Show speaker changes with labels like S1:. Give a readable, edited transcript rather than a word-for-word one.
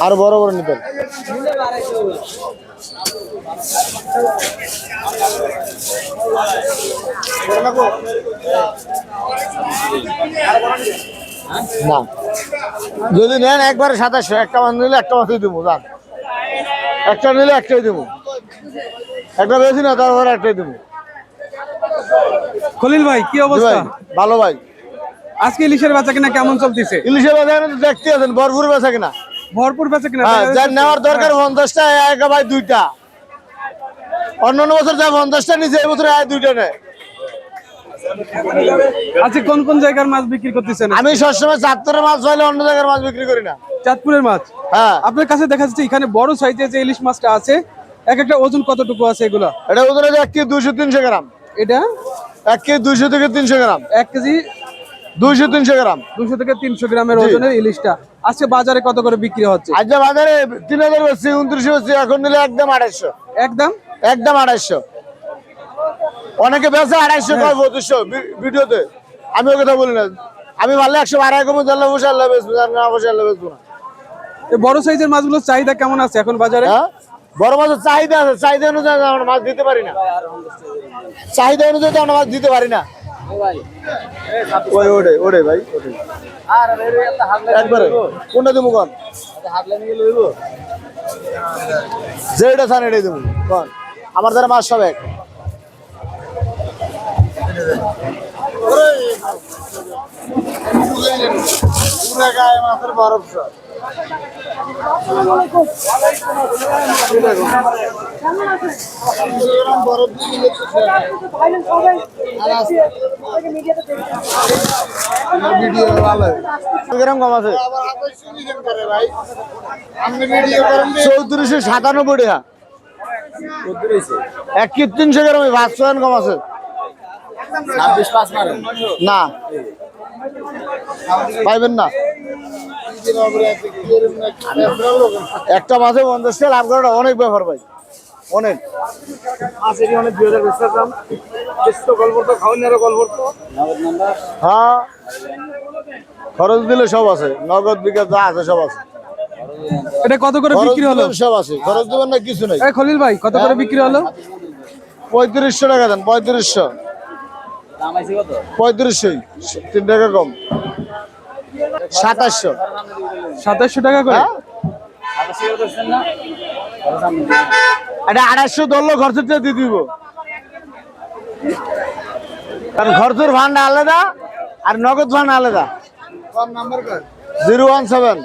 S1: আর বড় বড় নিতেন না যদি নেন একবারে 2700 একটা মাছ নিলে একটা মাছই দেবো জান একটা নিলে একটাই দেবো একটা বেশি না তারপরে একটাই দেবো
S2: খলিল ভাই কি অবস্থা?
S1: ভালো ভাই
S2: আজকে ইলিশের বেচা কিনা কেমন চলতেছে?
S1: ইলিশের বাজার দেখতে আছেন ভরপুর বেচা কিনা
S2: ভরপুর বেচা কিনা
S1: যার নেওয়ার দরকার 50টা এক ভাই দুইটা অন্যান্য বছর যা 50টা নিচে এই বছর দুইটা নেয়
S2: আজকে কোন কোন জায়গার মাছ বিক্রি করতেছেন?
S1: আমি সবসময় চাঁদপুরের মাছ পাইলে অন্য জায়গার মাছ বিক্রি করি না
S2: চাঁদপুরের মাছ।
S1: হ্যাঁ
S2: আপনার কাছে দেখা যাচ্ছে এখানে বড় সাইজের যে ইলিশ মাছটা আছে এক একটা ওজন কতটুকু আছে এগুলা?
S1: এটা ওজন আছে 1 কেজি 200-300 গ্রাম
S2: এটা
S1: 1 কেজি 200 থেকে 300 গ্রাম
S2: 1 কেজি
S1: 200-300 গ্রাম
S2: 200 থেকে 300 গ্রামের ওজনের ইলিশটা আজকে বাজারে কত করে বিক্রি হচ্ছে?
S1: আজ বাজারে 3000 বেশি 2900 বেশি এখন নিলে একদম 250
S2: একদম
S1: 250 অনেকে বেচে 250 কয় 2500 ভিডিওতে আমি ওই কথা বলি না আমি ভালো 112 কমে জানলে বসে আল্লাহ বেচবো না বসে আল্লাহ বেচবো না
S2: এই বড় সাইজের মাছগুলোর চাহিদা কেমন আছে এখন বাজারে?
S1: হ্যাঁ বড় মাছের চাহিদা আছে চাহিদা অনুযায়ী আমরা মাছ দিতে পারি না চাহিদা অনুযায়ী আমরা মাছ দিতে পারি না ওই ওরে ওরে ভাই ওরে একবারে কোনটা দেবো কোন যেটা চান এটাই দেবো কোন আমার দ্বারা মাছ সব এক মাছের বরফ কম আছে 3497 টাকা 1 কেজি 300 গ্রাম 500 কম আছে 26 না পাইবেন না একটা মাছে 50 টাকা লাভ করাটা অনেক ব্যাপার ভাই অনেক অনেক 2000 বেচতাম গল্প তো খাওয়ানি আরো গল্প হ্যাঁ খরচ দিলে সব আছে নগদ বিকাশ যা আছে সব আছে
S2: এটা কত করে বিক্রি হলো?
S1: সব আছে খরচ দেবেন না কিছু নাই
S2: এই খলিল ভাই কত করে বিক্রি হলো?
S1: 3500 টাকা দেন 3500 3500 3 টাকা কম 2700
S2: টাকা করে
S1: এটা 250 ধরলো খরচটা দিয়ে দিব কারণ খরচের ভান্ড আলাদা আর নগদ ভান্ড আলাদা 017